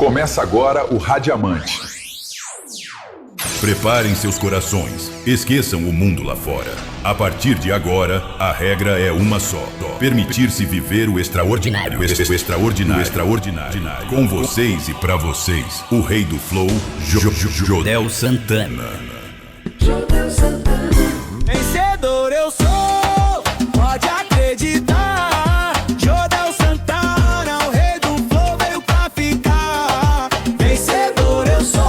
Começa agora o Radiamante. Preparem seus corações. Esqueçam o mundo lá fora. A partir de agora, a regra é uma só. Permitir-se viver o extraordinário. O extraordinário. Com vocês e pra vocês, o rei do flow, Jodel Santana. Vencedor eu sou, pode acreditar. Jodel Santana, o rei do flow veio pra ficar. Vencedor eu sou,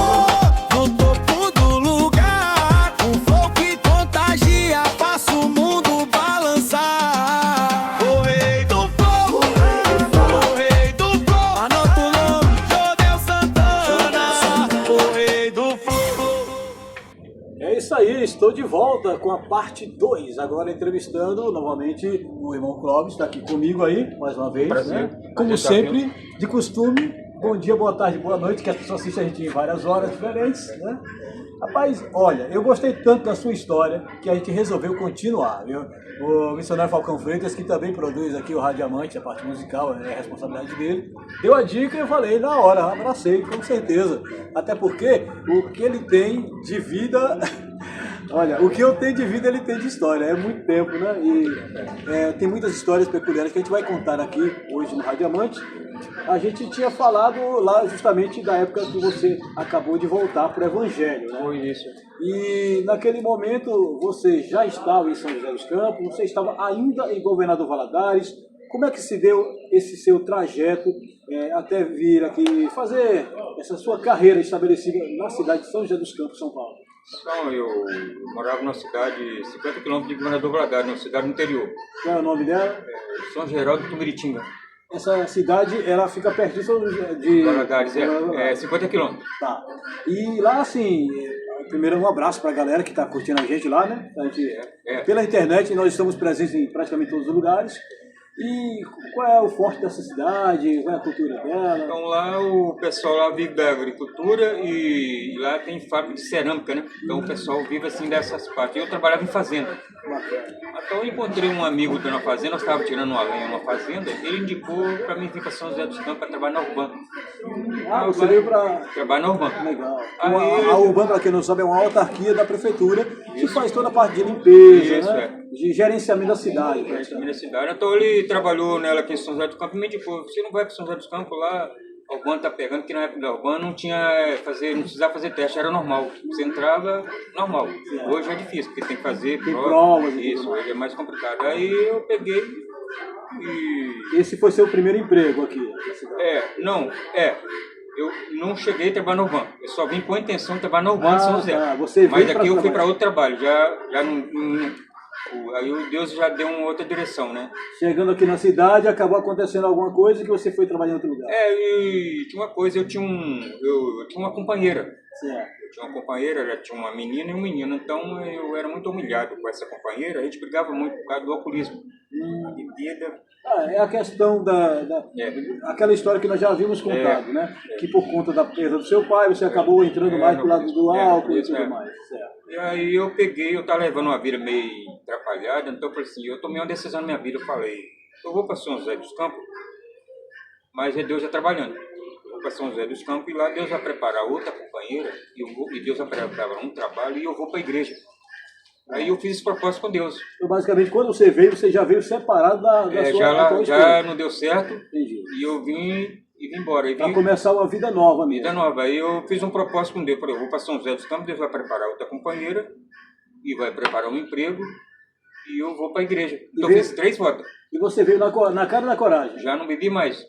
no topo do lugar. Um flow que contagia, faça o mundo balançar. O rei do flow, o rei do flow. Anota o nome, Jodel Santana, o rei do flow. É isso aí, estou de volta com a parte 2, agora entrevistando novamente o irmão Clóvis, está aqui comigo aí, mais uma vez, Prazer. né? Como sempre, de costume, bom dia, boa tarde, boa noite, que as pessoas assistem a gente em várias horas diferentes, né? Rapaz, olha, eu gostei tanto da sua história que a gente resolveu continuar, viu? O missionário Falcão Freitas, que também produz aqui o Radiamante, a parte musical, é a responsabilidade dele, deu a dica e eu falei, na hora, abracei, com certeza. Até porque o que ele tem de vida... Olha, o que eu tenho de vida, ele tem de história, é muito tempo, né? E tem muitas histórias peculiares que a gente vai contar aqui hoje no Radiamante. A gente tinha falado lá justamente da época que você acabou de voltar para o Evangelho, né? Foi isso. E naquele momento você já estava em São José dos Campos, você estava ainda em Governador Valadares. Como é que se deu esse seu trajeto até vir aqui fazer essa sua carreira estabelecida na cidade de São José dos Campos, São Paulo? Então, eu morava numa cidade 50 km de Governador Valadares, numa cidade no interior. Qual é o nome dela? São Geraldo do Tumiritinga. Essa cidade, ela fica perto de Valadares, é 50 km. Tá. E lá, assim, primeiro um abraço para a galera que está curtindo a gente lá, né? A gente, pela internet, nós estamos presentes em praticamente todos os lugares. E qual é o forte dessa cidade? Qual é a cultura dela? Então lá o pessoal lá vive da agricultura e lá tem fábrica de cerâmica, né? Então o pessoal vive assim dessas partes. Eu trabalhava em fazenda. Então eu encontrei um amigo na fazenda, nós estávamos tirando uma lenha numa fazenda, ele indicou para mim vir para São José dos Campos para trabalhar na Urbana. Ah, você veio para... Trabalhar na Urbana. Legal. Aí... A Urbana, para quem não sabe, é uma autarquia da prefeitura que faz toda a parte de limpeza, Isso, né? De gerenciamento da cidade. Gerenciamento da cidade. Então ele trabalhou nela aqui em São José dos Campos e me indicou, você não vai para São José dos Campos lá, a Urbana está pegando, porque na época da Urbana não precisava fazer teste, era normal. Você entrava normal. Hoje é difícil, porque tem que fazer provas. Isso, hoje é mais complicado. Aí eu peguei e... Esse foi seu primeiro emprego aqui na cidade? Eu não cheguei a trabalhar na Urbana. Eu só vim com a intenção de trabalhar na Urbana de São José. Você Mas aqui eu fui para outro trabalho, já não... Aí o Deus já deu uma outra direção, né? Chegando aqui na cidade, acabou acontecendo alguma coisa que você foi trabalhar em outro lugar? E tinha uma coisa, eu tinha uma companheira. Certo. Eu tinha uma companheira, ela tinha uma menina e um menino, então eu era muito humilhado com essa companheira, a gente brigava muito por causa do alcoolismo. A bebida... É a questão aquela história que nós já havíamos contado, né? Que por conta da perda do seu pai, você acabou entrando mais pro lado do álcool e tudo mais. Certo. E aí eu estava levando uma vida meio atrapalhada, então eu falei assim, eu tomei uma decisão na minha vida, eu falei, eu vou para São José dos Campos, mas é Deus já trabalhando. Eu vou para São José dos Campos e lá Deus vai preparar outra companheira, e Deus vai preparar um trabalho e eu vou para a igreja. Aí eu fiz esse propósito com Deus. Então, basicamente, quando você veio, você já veio separado da sua atual já não deu certo. Entendi. E eu vim embora. Para começar uma vida nova mesmo. Vida nova. Aí eu fiz um propósito com Deus. Falei, eu vou para São José dos Campos, Deus vai preparar outra companheira e vai preparar um emprego e eu vou para a igreja. Então eu fiz 3 votos. E você veio na cara e na coragem? Já não bebi mais.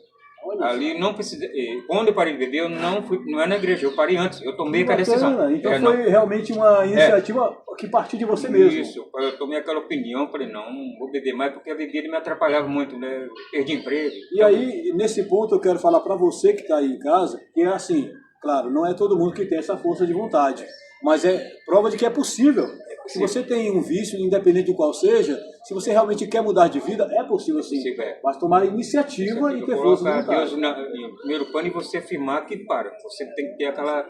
Olha ali isso. Não precisei. Quando eu parei de beber, eu não é na igreja, eu parei antes. Eu tomei a decisão. Então foi realmente uma iniciativa que partiu de você mesmo. Isso, eu tomei aquela opinião, falei, não vou beber mais porque a bebida me atrapalhava muito, né? Eu perdi emprego. E aí, nesse ponto, eu quero falar para você que está aí em casa, que é assim, claro, não é todo mundo que tem essa força de vontade, mas é prova de que é possível. Se você tem um vício, independente de qual seja, se você realmente quer mudar de vida, é possível sim. Mas tomar iniciativa e ter força de vontade. Deus em primeiro plano e você afirmar que você tem que ter aquela...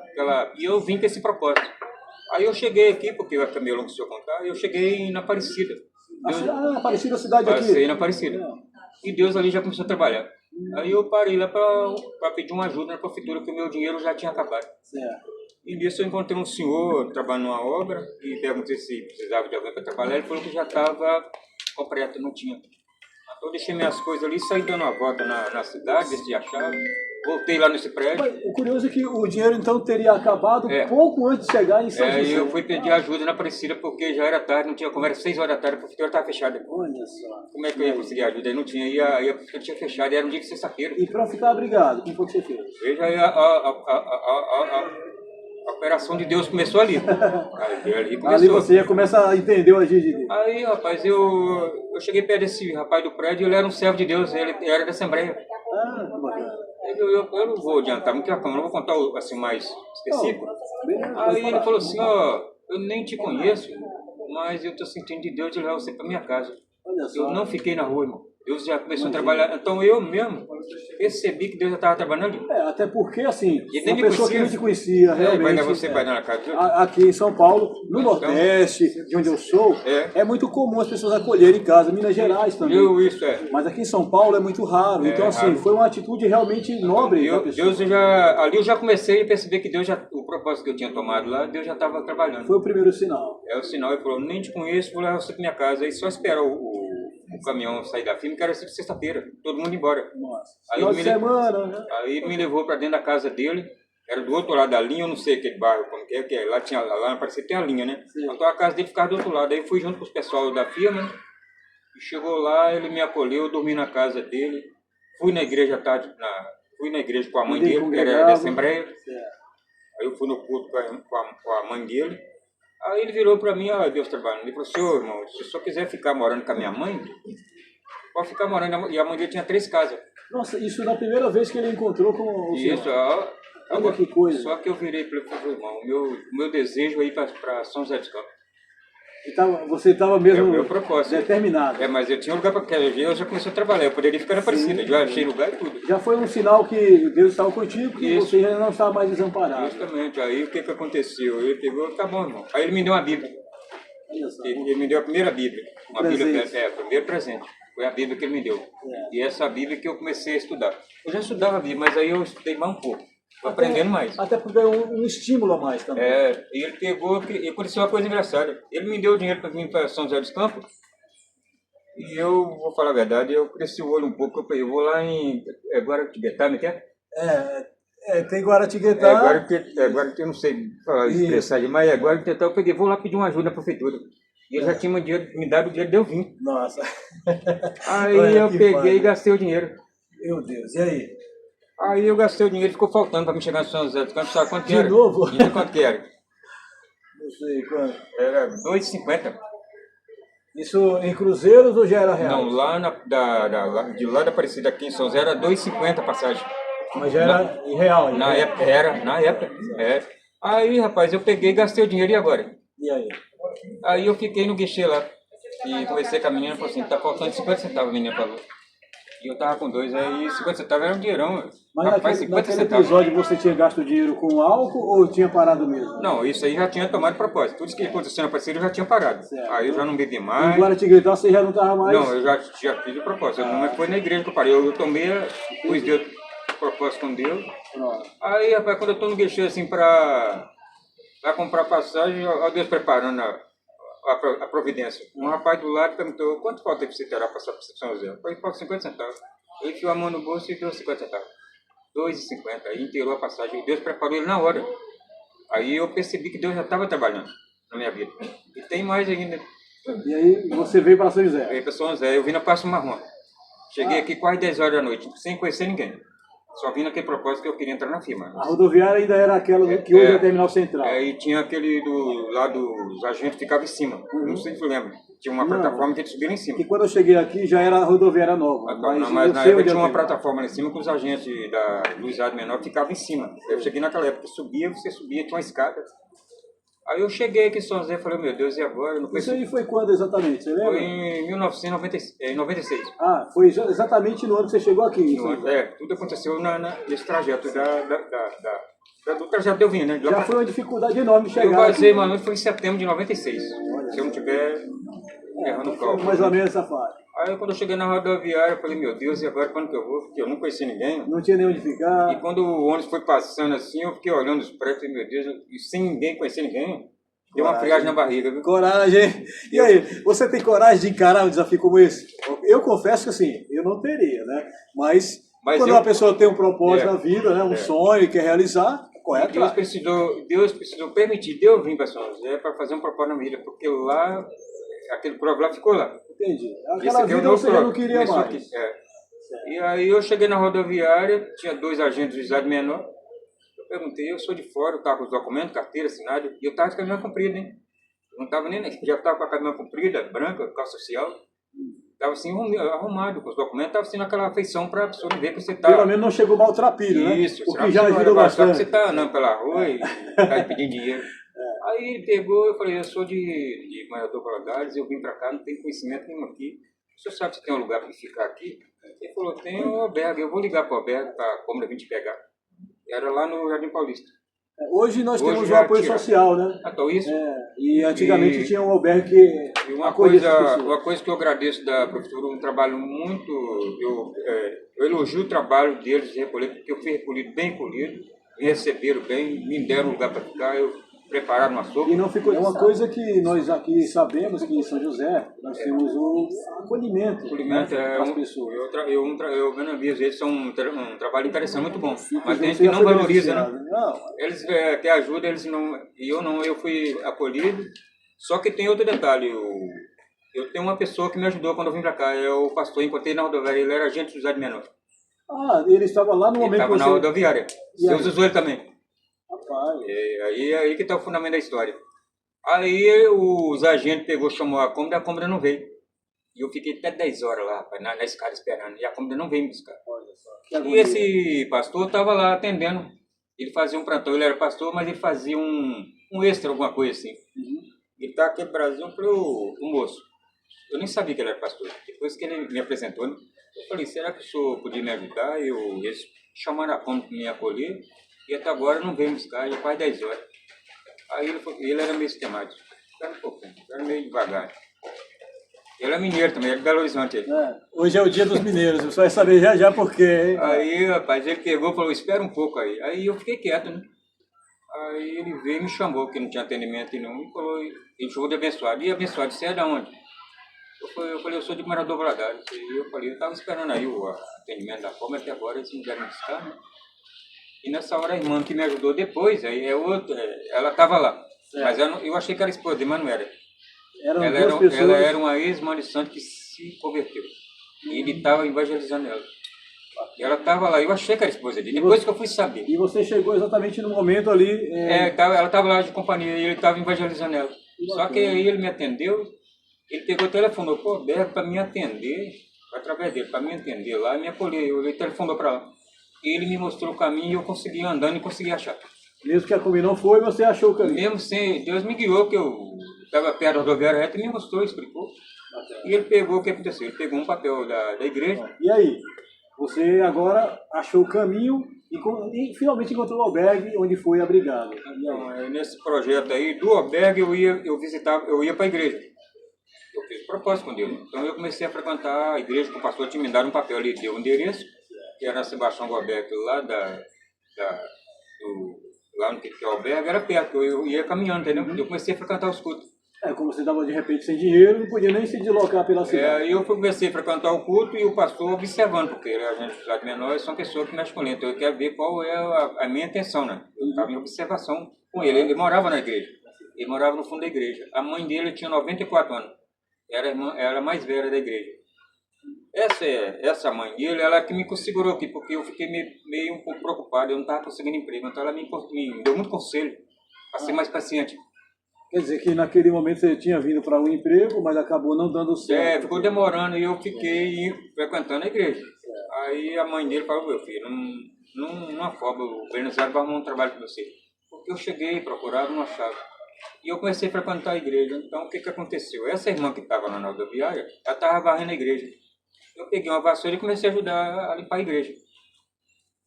E eu vim com esse propósito. Aí eu cheguei aqui, porque vai ficar meio longo se eu contar, eu cheguei na Aparecida. Aparecida, a cidade aqui? Passei na Aparecida. E Deus ali já começou a trabalhar. Aí eu parei lá para pedir uma ajuda na prefeitura, que o meu dinheiro já tinha acabado. Certo. E nisso eu encontrei um senhor trabalhando numa obra e perguntei se precisava de alguém para trabalhar. Ele falou que já estava completo, não tinha. Então eu deixei minhas coisas ali, saí dando uma volta na cidade, ver se achava. Voltei lá nesse prédio. Mas o curioso é que o dinheiro então teria acabado É. pouco antes de chegar em São E José. eu fui pedir ajuda na Aparecida porque já era tarde, não tinha como, era 6 horas da tarde, a prefeitura estava fechada. Olha só. Como é que eu ia conseguir ajuda? Aí não tinha, e a prefeitura tinha fechado, e era um dia de sexta-feira. E para ficar abrigado, como foi que você fez? Veja aí a operação de Deus começou ali. Ali começou. Ali você já começa a entender o agir de Deus. Aí, rapaz, eu cheguei perto desse rapaz do prédio, ele era um servo de Deus, ele era da Assembleia. Ah, que bacana. Eu não vou adiantar muito a câmera, não vou contar assim mais específico. Aí ele falou assim, ó, eu nem te conheço, mas eu tô sentindo de Deus de levar você para minha casa. Olha só. Eu não fiquei na rua, irmão. Deus já começou a trabalhar. Então eu mesmo percebi que Deus já estava trabalhando ali. Até porque, assim, Ele nem uma me pessoa que conhecia. não te conhecia, realmente... Mas você vai dar na casa de outro? Aqui em São Paulo, no Nordeste, de onde eu sou, É. é muito comum as pessoas acolherem em casa, Minas Gerais também. Isso é. Mas aqui em São Paulo é muito raro. Então, assim, raro. foi uma atitude realmente nobre da pessoa. Deus ali eu já comecei a perceber que Deus já, o propósito que eu tinha tomado lá, Deus já estava trabalhando. Foi o primeiro sinal. É o sinal, ele falou, nem te conheço, vou levar você para minha casa. Aí só esperar o caminhão sair da firma, que era sexta-feira, todo mundo embora. Nossa. Aí Final ele de me semana, né? Aí ele me levou para dentro da casa dele, era do outro lado da linha, eu não sei aquele bairro como que é, lá tinha, lá parecia que tem a linha, né? Sim. Então a casa dele ficava do outro lado, aí eu fui junto com os pessoal da firma, né? E chegou lá, ele me acolheu, eu dormi na casa dele, fui na igreja à tarde, fui na igreja com a mãe Ele dele, que era congregava. da Assembleia, Certo. aí eu fui no culto com a mãe dele, aí ele virou para mim, Deus trabalhando, ele falou, senhor, irmão, se o senhor quiser ficar morando com a minha mãe, pode ficar morando, e a mãe dele tinha 3 casas. Nossa, isso na primeira vez que ele encontrou com o senhor. Isso, Olha que coisa. Só que eu virei para ele e falei, irmão, o meu desejo é ir para São José dos Campos. Você estava mesmo É o meu propósito. determinado. Mas eu tinha um lugar para querer, eu já comecei a trabalhar, eu poderia ficar na Aparecida, já achei lugar e tudo. Já foi um sinal que Deus estava contigo, que Isso. você já não estava mais desamparado. Justamente, aí o que aconteceu? Ele pegou, tá bom, irmão. Aí ele me deu uma Bíblia. Olha só. Ele me deu a primeira Bíblia. Uma Presente. Bíblia, o primeiro presente. Foi a Bíblia que ele me deu. E essa Bíblia que eu comecei a estudar. Eu já estudava a Bíblia, mas aí eu estudei mais um pouco. Tô aprendendo mais. Até porque é um estímulo a mais também. E ele pegou, e aconteceu uma coisa engraçada. Ele me deu dinheiro para vir para São José dos Campos. E eu, vou falar a verdade, eu cresci o olho um pouco. Eu falei, eu vou lá em Guaratinguetá, me quer? Tem Guaratinguetá. Agora que eu não sei falar, expressar demais, é Guaratinguetá. Eu peguei, vou lá pedir uma ajuda na prefeitura. E ele já tinha me dado o dinheiro de eu vir. Nossa. Aí Olha eu que peguei foda. e gastei o dinheiro. Meu Deus, e aí? Aí eu gastei o dinheiro, ficou faltando para me chegar em São José dos Campos. Sabe quanto que De era? novo? E quanto que era? Não sei quanto. Era R$2,50. Isso em cruzeiros ou já era real? Não, lá de lá da Aparecida aqui em São José era R$2,50 a passagem. Mas já era em real. hein? Na época. Aí, rapaz, eu peguei e gastei o dinheiro, e agora? E aí? Aí eu fiquei no guichê lá. E conversei com a menina, falou assim, tá faltando 50 centavos, a menina falou. E eu tava com 2, aí 50 centavos era um dinheirão. Mas Rapaz, naquele episódio você tinha gasto dinheiro com álcool ou tinha parado mesmo? Não, isso aí já tinha tomado propósito. Tudo isso que aconteceu na parceria eu já tinha parado. Certo. Aí eu já não bebi Em mais. Guaratinguetá você já não estava mais... Não, eu já fiz o propósito. Não foi na igreja que eu parei. Eu tomei, pus Deus, propósito com Deus. Pronto. Aí, rapaz, quando eu tô no guichê assim pra comprar passagem, ó Deus preparando a providência. Um rapaz do lado perguntou, quanto falta pra você ter para passar para São José? Eu falei, falta 50 centavos. Ele enfiou a mão no bolso e deu 50 centavos. 2,50. Aí inteirou a passagem. E Deus preparou ele na hora. Aí eu percebi que Deus já estava trabalhando na minha vida. E tem mais ainda. E aí você veio para São José? Aí para São José, eu vim na Passo Marrom. Cheguei aqui quase 10 horas da noite, sem conhecer ninguém. Só vim naquele propósito que eu queria entrar na firma. A rodoviária ainda era aquela que hoje é a Terminal Central. E tinha aquele lá dos agentes que ficava em cima. Não sei se você lembra. Tinha uma plataforma que eles subiram em cima. E quando eu cheguei aqui já era a rodoviária nova. Mas na época tinha uma plataforma lá em cima que os agentes do Estado Menor ficavam em cima. Eu cheguei naquela época, você subia, tinha uma escada. Aí eu cheguei aqui em São José e falei, meu Deus, e agora? Eu não Isso conheço. aí foi quando exatamente, você lembra? Foi em 1996. Ah, foi exatamente no ano que você chegou aqui. Tudo aconteceu nesse trajeto do trajeto que eu vim, né? Já foi uma dificuldade enorme chegar. Eu vazei, mano, foi em setembro de 96. Se eu não tiver errando o cálculo. Mais ou menos essa fase. Aí quando eu cheguei na rodoviária, eu falei, meu Deus, e agora quando que eu vou? Porque eu não conheci ninguém. Não tinha nem onde ficar. E quando o ônibus foi passando assim, eu fiquei olhando os prédios, falei, meu Deus, e sem ninguém conhecer ninguém. Deu uma friagem na barriga, viu? Coragem. E aí, você tem coragem de encarar um desafio como esse? Eu confesso que assim, eu não teria, né? Mas quando uma pessoa tem um propósito na vida, né? Um sonho e quer realizar, corre Deus atrás. precisou permitir, Deus vir para São José para fazer um propósito na vida, porque lá, aquele prova lá ficou lá. Entendi. Esse Aquela aqui é o vida meu você já prova. não queria Começou mais. aqui, E aí eu cheguei na rodoviária, tinha 2 agentes do juizado menor. Eu perguntei, eu sou de fora, eu estava com os documentos, carteira, assinado, e eu estava de caminhão comprido, hein? Eu não estava nem, já estava com a caminhão comprida, branca, calça social. Estava assim arrumado com os documentos, estava assim naquela afeição para a pessoa ver que você está... Pelo menos não chegou maltrapilho, né? Isso, O que já ajuda bastante. Você está andando pela rua e está pedindo dinheiro. Aí ele pegou, eu falei, eu sou de Morador Valadares, eu vim para cá, não tenho conhecimento nenhum aqui. O senhor sabe se tem um lugar para ficar aqui? Ele falou, tem um albergue, eu vou ligar para o albergue para a Câmara vir te pegar. Era lá no Jardim Paulista. Hoje nós temos o já apoio tira. social, né? Então isso... E antigamente tinha um albergue que E uma acolhia essas coisa, pessoas. uma coisa que eu agradeço da prefeitura, um trabalho muito... Eu elogio o trabalho deles de recolher, porque eu fui recolhido, bem recolhido, me receberam bem, me deram um lugar para ficar, prepararam uma sopa. E não ficou. É uma coisa que nós aqui sabemos que em São José nós temos o acolhimento, Acolhimento né, é das um, pessoas. eu analiso, eles são um trabalho interessante, muito bom. Mas tem gente Você que já não foi valoriza, né? beneficiado. Não, Eles querem ajuda, eles não. E eu não, eu fui acolhido. Só que tem outro detalhe. Eu tenho uma pessoa que me ajudou quando eu vim para cá. É o pastor, encontrei na rodoviária, ele era agente do José de Menor. ele estava lá no Ele momento estava que na você... rodoviária. E Deus aí? usou ele também. Rapaz, Aí que está o fundamento da história. Aí os agentes pegou, chamou a Câmara não veio. E eu fiquei até 10 horas lá, rapaz, na escada esperando. E a Câmara não veio me buscar. olha só. Que E agonia. esse pastor estava lá atendendo. Ele fazia um plantão, ele era pastor, mas ele fazia um extra, alguma coisa assim. Ele estava aqui no Brasil para o moço. Eu nem sabia que ele era pastor. Depois que ele me apresentou, né, eu falei, será que o senhor podia me ajudar? Eles chamaram a Câmara para me acolher. E até agora não veio me buscar, já faz 10 horas. Aí ele era meio sistemático. Era um pouquinho, era meio devagar. Ele é mineiro também, ele é de Belo Horizonte. Hoje é o dia dos mineiros, você vai saber já já por quê, hein? Aí, rapaz, ele pegou e falou, espera um pouco aí. Aí eu fiquei quieto, né? Aí ele veio e me chamou, porque não tinha atendimento nenhum, e falou, ele chamou de abençoado. E abençoado, você é de onde? Eu falei, eu sou de Morador Valadares. E eu falei, eu estava esperando aí o atendimento da forma, até agora eles não vieram me buscar, né? E nessa hora a irmã que me ajudou depois, aí ela estava lá. Mas eu achei que era esposa, mas não era. Ela era uma ex-mãe de santo que se converteu. E ele estava evangelizando ela. E ela estava lá, eu achei que era esposa dele, depois que eu fui saber. E você chegou exatamente no momento ali... Ela estava lá de companhia e ele estava evangelizando ela. Só que aí ele me atendeu, ele pegou o telefone, pô, Berg, para me atender, através dele, para me atender lá, e me acolheu. Ele telefonou para lá. E ele me mostrou o caminho e eu consegui ir andando e consegui achar. Mesmo que a Kombi não foi, você achou o caminho. Mesmo sem, Deus me guiou, que eu estava perto da rodoviária reta e me mostrou, explicou. E ele pegou o que aconteceu, ele pegou um papel da igreja. E aí? Você agora achou o caminho e finalmente encontrou o albergue onde foi abrigado. Então, nesse projeto aí, do albergue eu ia para a igreja. Eu fiz propósito com Deus. Então eu comecei a frequentar a igreja, que o pastor tinha me dado um papel ali, deu um endereço, que era Sebastião Albergue, lá lá no que é o albergue, era perto, eu ia caminhando, entendeu? Eu comecei a frequentar os cultos. Como você estava de repente sem dinheiro, não podia nem se deslocar pela cidade. Aí eu comecei a frequentar o culto e o pastor observando, porque ele é agente de cidade menor, são pessoas que mexem com ele, então eu quero ver qual é a minha intenção, né? Eu estava em observação com ele, ele morava na igreja, ele morava no fundo da igreja. A mãe dele tinha 94 anos, era a mais velha da igreja. Essa mãe dele, ela que me segurou aqui, porque eu fiquei meio um pouco preocupado, eu não estava conseguindo emprego, então ela me deu muito conselho para ser mais paciente. Quer dizer que naquele momento você tinha vindo para um emprego, mas acabou não dando certo. Ficou demorando e eu fiquei frequentando a igreja. Aí a mãe dele falou, meu filho, não afoba, o Bernardo vai arrumar um trabalho com você. Porque eu cheguei, procurava, não achava. E eu comecei a frequentar a igreja. Então o que aconteceu? Essa irmã que estava na rodoviária, ela estava varrendo a igreja. Eu peguei uma vassoura e comecei a ajudar a limpar a igreja.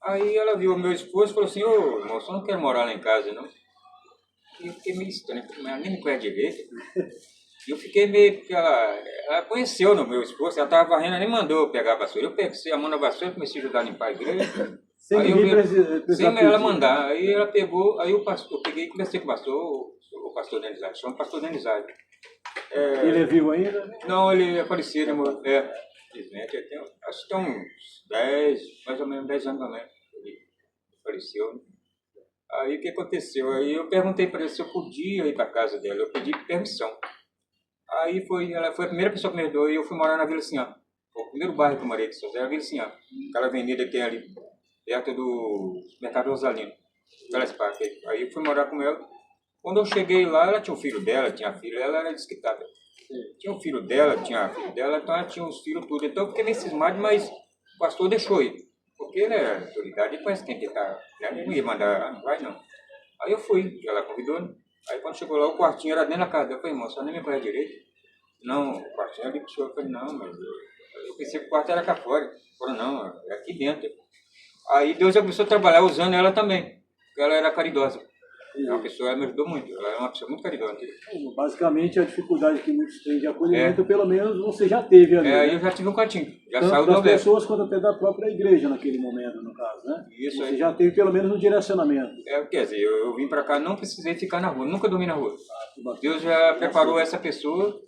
Aí ela viu o meu esposo e falou assim, ô, moço, eu não quero morar lá em casa, não. E eu fiquei meio estranho, mas ela nem me conhece direito. E eu fiquei meio que ela conheceu no meu esposo, ela estava varrendo, ela nem mandou eu pegar a vassoura. Eu peguei a mão na vassoura e comecei a ajudar a limpar a igreja. Sem Aí ninguém sem precisar ela pedir. mandar. Aí ela pegou, aí eu peguei e conversei com o pastor Denizade, chama o pastor Denizade. Ele é vivo ainda? Não, ele é falecido, infelizmente, ele tem, acho que tem uns 10, mais ou menos 10 anos também. Ele faleceu, né? Aí o que aconteceu? Aí eu perguntei para ele se eu podia ir para a casa dela, eu pedi permissão. Aí ela foi a primeira pessoa que me ajudou e eu fui morar na Vila Sinhã. Foi o primeiro bairro que eu morei de São José, a Vila Sinhã. Aquela avenida que tem ali, perto do Mercado Rosalino. Telespark. Aí eu fui morar com ela. Quando eu cheguei lá, ela tinha um filho dela, tinha filho, ela era desquitada. Tinha um filho dela, tinha filho dela, então ela tinha uns filhos tudo. Então eu fiquei meio cismado, mas o pastor deixou ir. Porque ele é autoridade, ele conhece quem que tá. Ele não ia mandar, não vai não. Aí eu fui, ela convidou, né? Aí quando chegou lá, o quartinho era dentro da casa dela. Eu falei, irmão, só nem me conhece direito. Não, o quartinho era ali pro senhor. Eu falei, não, mas eu pensei que o quarto era cá fora. Ele falou, não, é aqui dentro. Aí Deus começou a trabalhar usando ela também, porque ela era caridosa. Uma pessoa, ela me ajudou muito, ela é uma pessoa muito caridosa. Basicamente, a dificuldade que muitos têm de acolhimento, pelo menos você já teve ali. Aí né? eu já tive um quartinho, já Tanto saiu do das albergue. pessoas quanto até da própria igreja naquele momento, no caso, né? Isso você aí. já teve pelo menos um direcionamento. Quer dizer, eu vim pra cá, não precisei ficar na rua, nunca dormi na rua. Que bacana. Deus já preparou essa pessoa,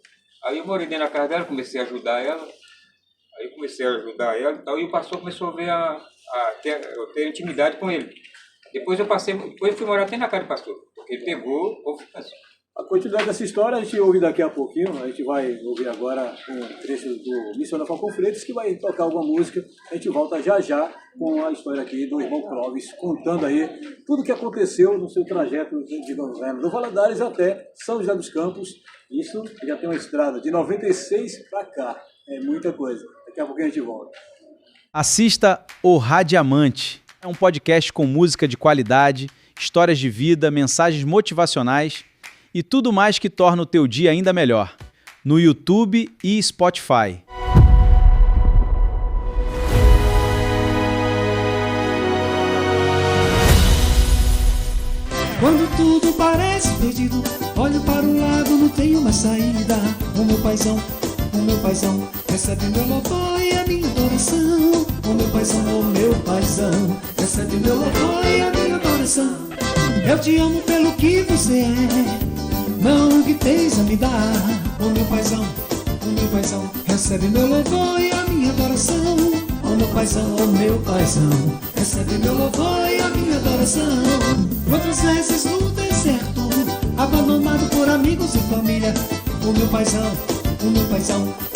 aí eu morei dentro da casa dela, comecei a ajudar ela. Aí eu comecei a ajudar ela e tal, e o pastor começou a ver eu ter intimidade com ele. Depois eu fui morar até na casa do pastor, porque ele pegou confiança. A continuidade dessa história a gente ouve daqui a pouquinho. A gente vai ouvir agora um trecho do Missionário Falcão Freitas, que vai tocar alguma música. A gente volta já já com a história aqui do irmão Clóvis, contando aí tudo o que aconteceu no seu trajeto de governo do Valadares até São José dos Campos. Isso já tem uma estrada de 96 para cá. É muita coisa. Daqui a pouquinho a gente volta. Assista O Radiamante. É um podcast com música de qualidade, histórias de vida, mensagens motivacionais e tudo mais que torna o teu dia ainda melhor. No YouTube e Spotify. Quando tudo parece perdido, olho para o lado, não tenho mais saída. O meu paizão, recebe meu louvor e a minha adoração. O meu paizão, recebe meu louvor e a minha adoração. Eu te amo pelo que você é, não o que tens a me dar. O meu paizão, recebe meu louvor e a minha adoração. O meu paizão, recebe meu louvor e a minha adoração. Quantas vezes no deserto, abandonado por amigos e família, o meu paizão,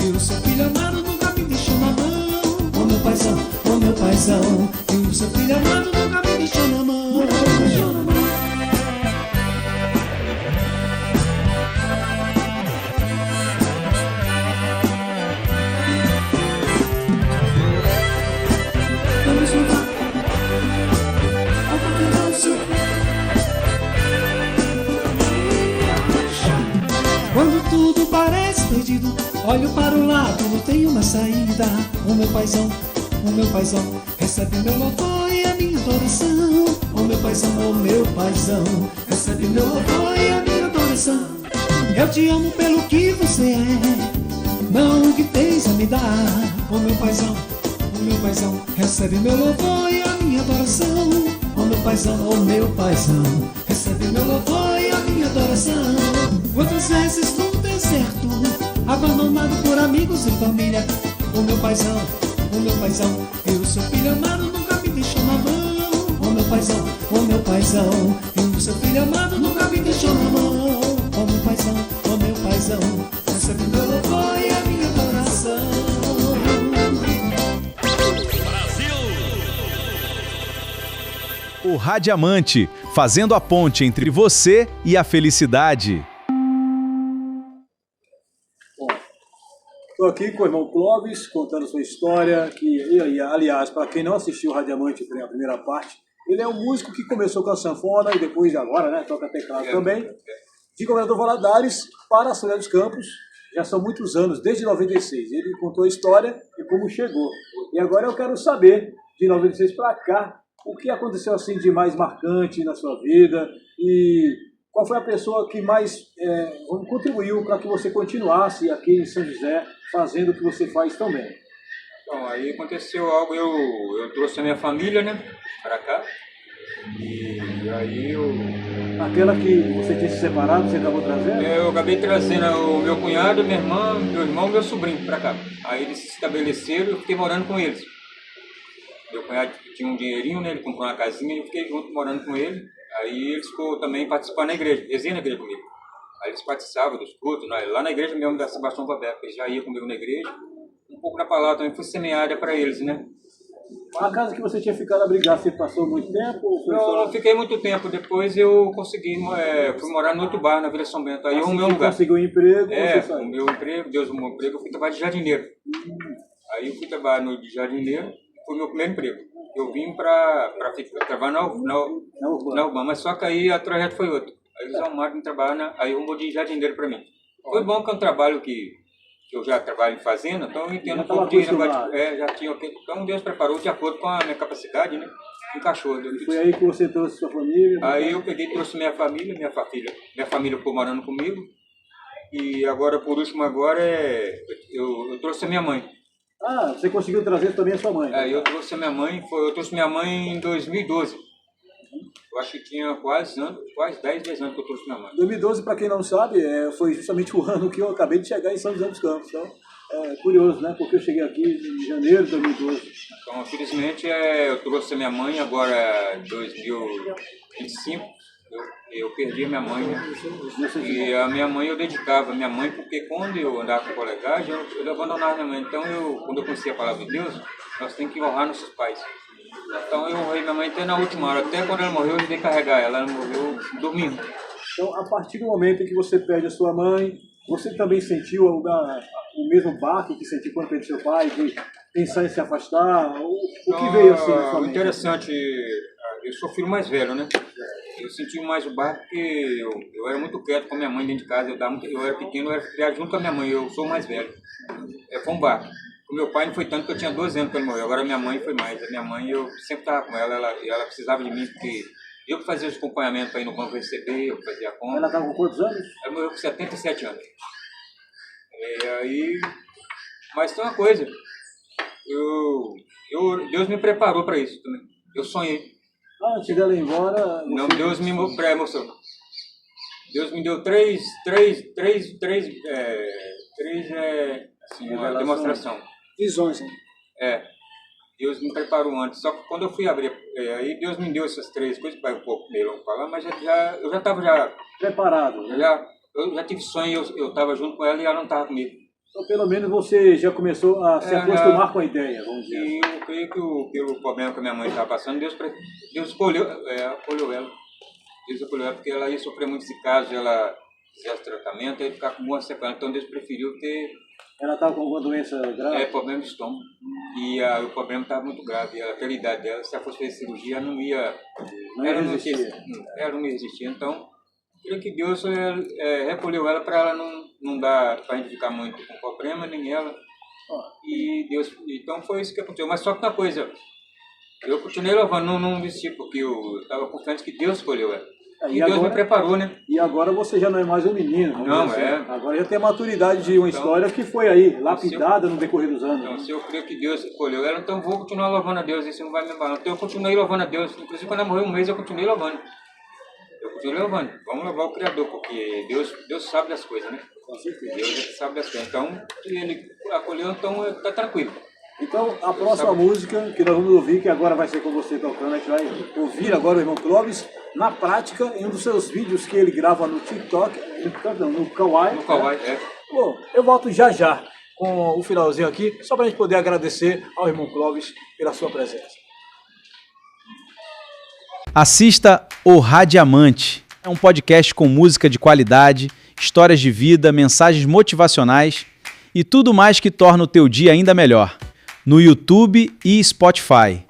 e o seu filho amado nunca me deixou na mão. O meu paizão, e o seu filho amado nunca me deixou na mão. Vamos juntar ao poderoso. Quando tudo parece perdido, olho para o lado, não tenho uma saída. O meu paizão, recebe meu louvor e a minha adoração. O meu paizão, recebe meu louvor e a minha adoração. Eu te amo pelo que você é, não o que tens a me dar. O meu paizão, recebe meu louvor e a minha adoração. O meu paizão, recebe meu louvor e a minha adoração. Quantas vezes no deserto, abandonado por amigos e família, o meu paizão, e o seu filho amado nunca me deixou na mão. O meu paizão, e o seu filho amado nunca me deixou na mão. O meu paizão, recebe meu louvor e a minha adoração. O Radiamante, fazendo a ponte entre você e a felicidade. Estou aqui com o irmão Clóvis, contando sua história, que, aliás, para quem não assistiu o Radiamante, a primeira parte, ele é um músico que começou com a sanfona e depois, agora, né, toca teclado também, de Governador Valadares para São José dos Campos. Já são muitos anos, desde 96. Ele contou a história e como chegou. E agora eu quero saber, de 96 para cá, o que aconteceu assim de mais marcante na sua vida e qual foi a pessoa que mais contribuiu para que você continuasse aqui em São José fazendo o que você faz tão bem? Bom, aí aconteceu algo, eu trouxe a minha família, né, para cá. E aí Aquela que você tinha se separado, você acabou trazendo? eu acabei trazendo o meu cunhado, minha irmã, meu irmão e meu sobrinho para cá. Aí eles se estabeleceram e eu fiquei morando com eles. Meu cunhado tinha um dinheirinho, né, ele comprou uma casinha e eu fiquei junto morando com ele. Aí eles ficou também participando na igreja, resenha na igreja comigo. Aí eles participavam dos cultos, lá na igreja mesmo da Sebastião Faber, eles já iam comigo na igreja. Um pouco da palavra também foi semeada para eles, né? A casa que você tinha ficado abrigado, você passou muito tempo? Ou foi Não fiquei muito tempo, depois eu consegui, fui morar no outro bairro, na Vila São Bento. Aí eu arrumei um lugar. Conseguiu um emprego? O meu emprego, Deus me deu um emprego, eu fui trabalhar de jardineiro. Aí eu fui trabalhar no de jardineiro, foi o meu primeiro emprego. Eu vim para trabalhar na Urbana, mas só que aí o trajeto foi outro. Aí eles arrumaram de trabalhar, aí arrumou de jardineiro para mim. Foi bom que é um trabalho que eu já trabalho em fazenda, então eu entendo um pouco de negócio. Já tinha. Então Deus preparou de acordo com a minha capacidade, né? Encaixou. Foi aí que você trouxe sua família? Aí eu peguei e trouxe minha família. Minha família ficou morando comigo. E agora, por último, eu trouxe a minha mãe. Ah, você conseguiu trazer também a sua mãe? Eu trouxe a minha mãe, eu trouxe minha mãe em 2012. Eu acho que tinha quase 10 anos que eu trouxe minha mãe. 2012, para quem não sabe, foi justamente o ano que eu acabei de chegar em São José dos Campos. Então, é curioso, né? Porque eu cheguei aqui em janeiro de 2012. Então, infelizmente, eu trouxe a minha mãe agora em 2025. Eu perdi a minha mãe, né? E a minha mãe eu dedicava a minha mãe, porque quando eu andava com colegagem, eu abandonava a minha mãe. Então, quando eu conhecia a palavra de Deus, nós temos que honrar nossos pais. Então eu honrei minha mãe até na última hora, até quando ela morreu eu ajudei a carregar ela morreu dormindo. Então, a partir do momento em que você perde a sua mãe, você também sentiu o mesmo baque que sentiu quando perdeu seu pai, de pensar em se afastar? O que veio assim na sua mente? Interessante, eu sou o filho mais velho, né? Eu senti mais o baque porque eu era muito quieto com a minha mãe dentro de casa, eu era pequeno, eu era criado junto com a minha mãe, eu sou o mais velho. Foi um baque. O meu pai não foi tanto, que eu tinha 12 anos quando ele morreu. Agora minha mãe foi mais. A minha mãe, eu sempre estava com ela, ela precisava de mim, porque eu que fazia os acompanhamentos para ir no banco receber, eu fazia a conta. Ela estava com quantos anos? Ela morreu com 77 anos. E aí, mas tem uma coisa, Deus me preparou para isso também. Eu sonhei. Antes dela ir embora... Não, Deus me emocionou. Deus me deu três uma demonstração. Visões, né? Deus me preparou antes. Só que quando eu fui abrir, aí Deus me deu essas três coisas, vai um pouco meio longo falar, mas eu já estava preparado. Eu já tive sonho, eu estava junto com ela e ela não estava comigo. Então, pelo menos você já começou a se acostumar com a ideia, vamos dizer. E eu creio que pelo problema que a minha mãe estava passando, Deus acolheu ela. Deus acolheu ela porque ela ia sofrer muito esse caso, ela fizesse tratamento, ia ficar com boa sequela. Então Deus preferiu ter... Ela estava com alguma doença grave? Problema de estômago. E o problema estava muito grave. Pela idade dela, se ela fosse fazer cirurgia, ela não ia resistir. Então, creio que Deus recolheu ela para ela não dar, para a gente ficar muito com problema, nem ela. E Deus, então foi isso que aconteceu. Mas só que uma coisa, eu continuei louvando, não desisti, porque eu estava confiante que Deus escolheu ela. E Deus me preparou, né? E agora você já não é mais um menino. Não, Agora já tem a maturidade de uma história que foi aí, lapidada no decorrer dos anos. Então, se eu creio que Deus escolheu ela, então vou continuar louvando a Deus, isso não vai me abalar. Então eu continuei louvando a Deus. Inclusive, quando ela morreu um mês, eu continuei louvando. Vamos louvar o Criador, porque Deus sabe das coisas, né? Com certeza. Deus sabe das coisas. Então, se Ele acolheu, então está tranquilo. Então, a próxima música que nós vamos ouvir, que agora vai ser com você tocando, a gente vai ouvir agora o irmão Clóvis, na prática, em um dos seus vídeos que ele grava no TikTok, no Kawaii. No Kawaii, Bom, eu volto já com o finalzinho aqui, só para a gente poder agradecer ao irmão Clóvis pela sua presença. Assista O Radiamante. É um podcast com música de qualidade, histórias de vida, mensagens motivacionais e tudo mais que torna o teu dia ainda melhor. No YouTube e Spotify.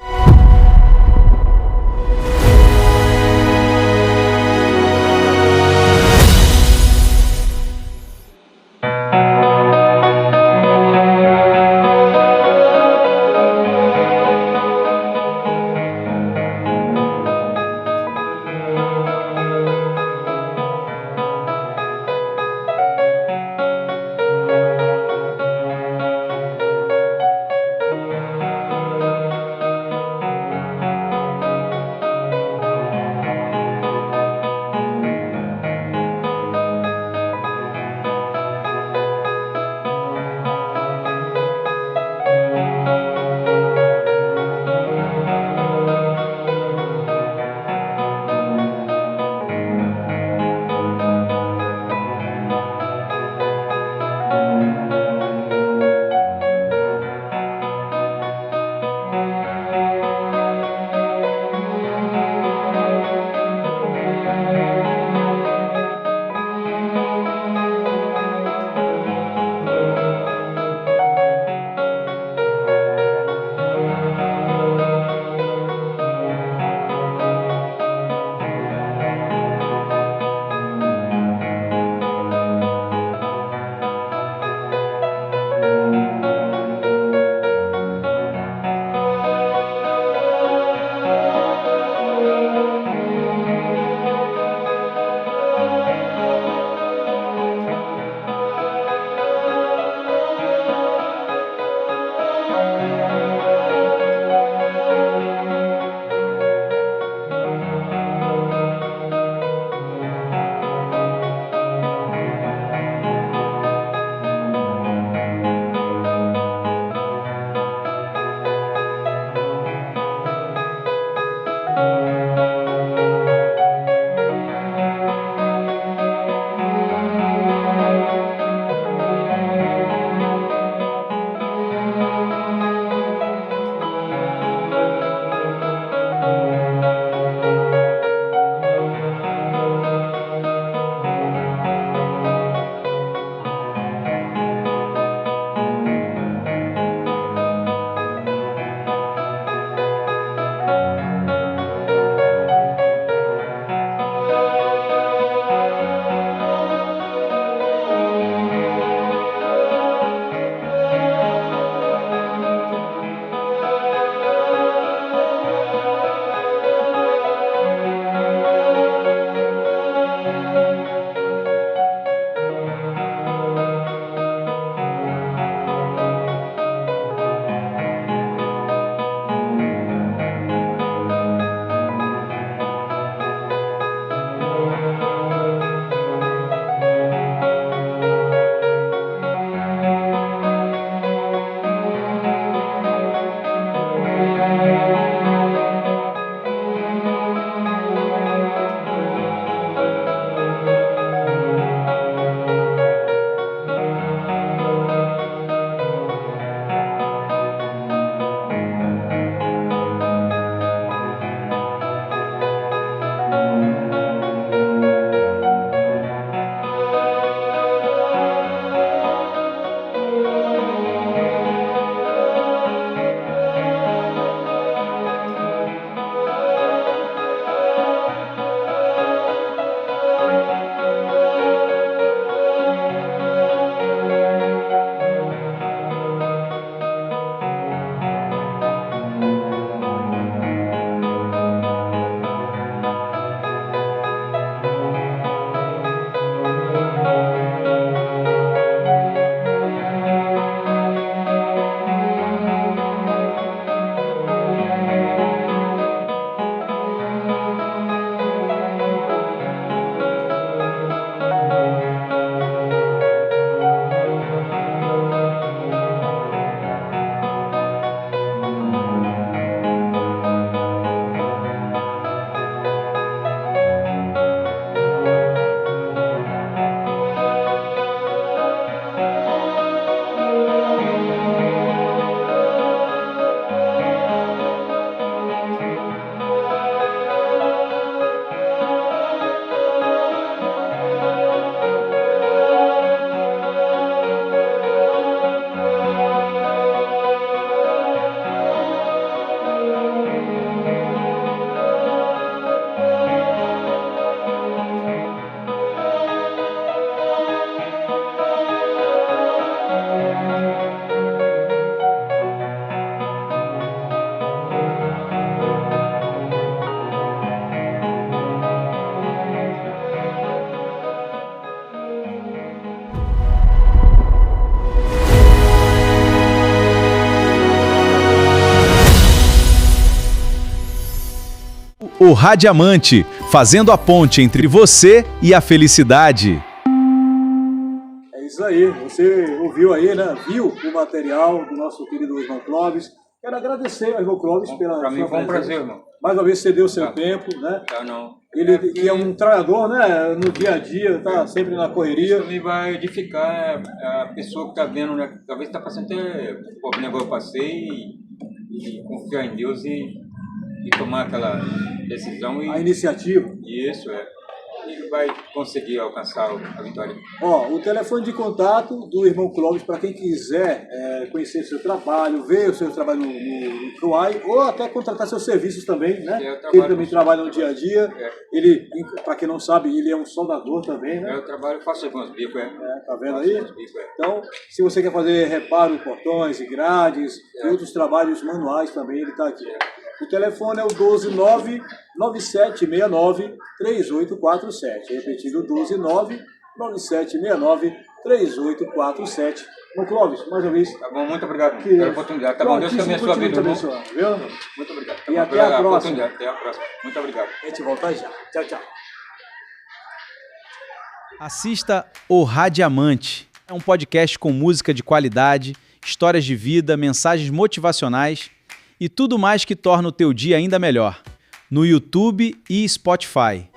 O Radiamante, fazendo a ponte entre você e a felicidade. É isso aí, você ouviu aí, né? Viu o material do nosso querido irmão Clóvis. Quero agradecer ao irmão Clóvis pela Para mim sua foi um presença. prazer, irmão. Mais uma vez cedeu o seu Tá. tempo, né? Tá, não. Ele que é um trabalhador, né? No dia a dia, tá sempre na correria. Isso também vai edificar a pessoa que está vendo, né? Talvez está passando até o problema que eu passei e confiar em Deus e tomar aquela decisão A e iniciativa. isso ele vai conseguir alcançar a vitória. Ó, o telefone de contato do irmão Clóvis, para quem quiser conhecer o seu trabalho, ver o seu trabalho no Cruai, ou até contratar seus serviços também, né? Ele também trabalha no dia a dia. Ele, para quem não sabe, ele é um soldador também, né? Eu trabalho, faço alguns bicos, Tá vendo aí? Faço uns bicos, Então, se você quer fazer reparo em portões e grades e outros trabalhos manuais também, ele está aqui. O telefone é o 12997693847. Repetindo, 12997693847. Bom, Clóvis, mais uma vez. Tá bom, muito obrigado pela oportunidade. Tá bom, Deus te abençoe a vida, irmão. Viu? Muito obrigado. E até pela a próxima. oportunidade. Até a próxima. Muito obrigado. A gente volta já. Tchau, tchau. Assista O Radiamante. É um podcast com música de qualidade, histórias de vida, mensagens motivacionais e tudo mais que torna o teu dia ainda melhor. No YouTube e Spotify.